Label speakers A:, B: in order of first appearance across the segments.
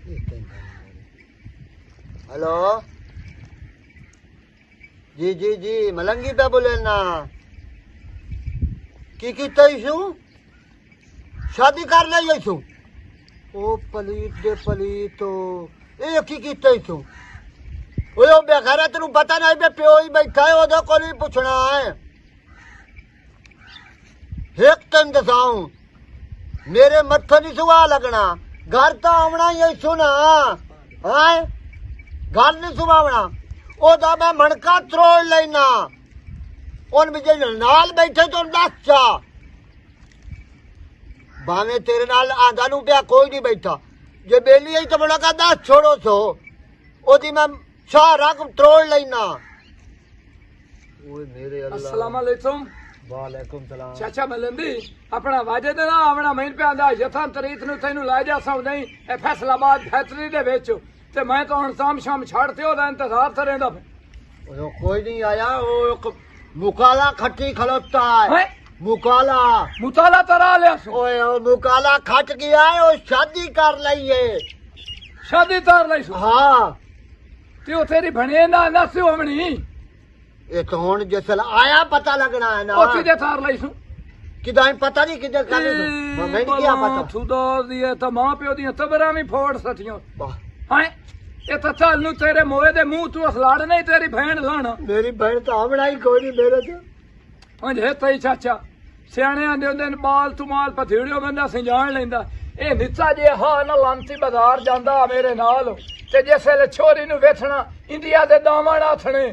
A: hello जी जी जी मलंगी पे बोले ना की कीता शादी कर ली छू ओ पलीत दे पलीत ये की कीता वो बेखैर तेन पता नहीं बे प्यो ही बैठा है ओदे कोल ही पूछना है एक तेन दसाऊं मेरे मत्थे नहीं सुहा लगना घर तो आना ही सुना है घर नहीं सुहावना ओदा मैं मणका त्रोड़ लेना उन विजय नाल बैठे तो दस चा भावे तेरे नाल आंधा नू पिया कोई नहीं बैठा जे बेली आई तो बड़ा का दस छोड़ो सो ओदी मैं सारा त्रोड़ लेना ओए मेरे अल्लाह
B: अस्सलाम वालेकुम
A: वालेकुम सलाम
B: चाचा मलंदी अपना वाजे दे ना आवना महीन पे आंदा यथां तरीत नु तैनू ला जा सौ नहीं ए फैसलाबाद फैक्ट्री दे विच ते मैं तो हुण शाम शाम छाड़ते ओदा इंतजार थे रहिंदा
A: वो कोई नहीं आया वो एक मुकाला खट्टी खलोता है मुकाला
B: मुताला तरा ले
A: ओए ओ मुकाला खट गया है वो शादी कर लई है
B: शादी तार लई सो
A: हाँ
B: ते ओ तेरी बने ना नस होवणी
A: ये तो हुन जिसल आया पता लगना है ना
B: ओ किदे तार लई सो
A: किदा पता नहीं किदे कर मैं नहीं क्या पता
B: खुदा दी तो मां प्यो दी तबरा भी फोड़ सटियो
A: वाह
B: हां ये तो चल नु तेरे मोए दे मुंह तू असलाड़ नहीं तेरी बहन लाना
A: मेरी बहन तो आवना ही कोई नहीं मेरे तो
B: अंजे तई चाचा सियाने आंदे हुंदे ने बाल तू माल पथेड़ियो बंदा संजान लैंदा ए निच्चा जे हा ना लांती बाजार जांदा मेरे नाल ते जिसले छोरी नु वेचना इंडिया दे दामन आथणे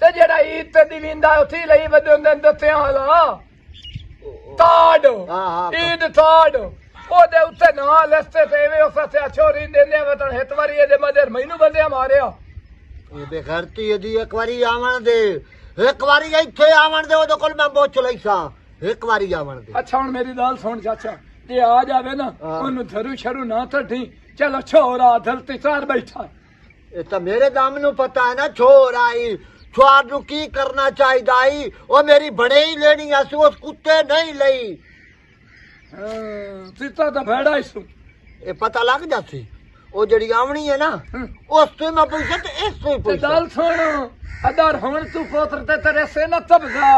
B: ते जेड़ा ईद ते दीविंदा उठी लई वदे हुंदे दत्तियां वाला ताड़ ईद ताड़ ओदे उत्ते ना लस्ते ते वे उस से छोरी देने वतन हितवारी दे मदर मैनू बंदे मारिया
A: ये बेगैरती यदि एक बारी आवन दे एक बारी इथे आवन दे ओदे कोल मैं बोच लईसा एक बारी आवन दे
B: अच्छा हुन मेरी गल सुन चाचा जे आ जावे ना ओनु धरू शरू ना तठी चलो छोरा धरती चार बैठा
A: ये तो मेरे दाम नु पता है ना छोर आई छोर नु की करना चाहिदा आई ओ मेरी बड़े ही लेनी है उस कुत्ते नहीं लई
B: सीता तो भेड़ा इसू
A: ये पता लग जाती ओ जड़ी आवनी है ना उस से मैं पूछे तो इस से पूछ
B: दल सुन अदर हुन तू पोत्र ते तेरे से न तबगा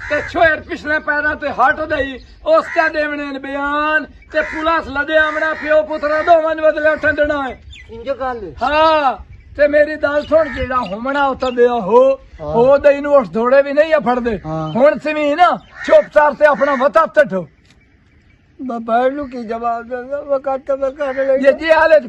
B: ते छोर पिछले पैरा ते हट दई उस ते देवने ने बयान ते पुलिस लदे आमना पियो पुत्र दो मन बदले ठंडना है
A: इंज गल
B: हां ते मेरी दल सुन जेड़ा हुमना उत दे हो दई नु उस धोड़े भी नहीं फड़ दे हुन सिवी ना चुपचाप से अपना वता टठो
A: मैं बैठ लू की जवाब दे मैं काट कर ले
B: ये हाले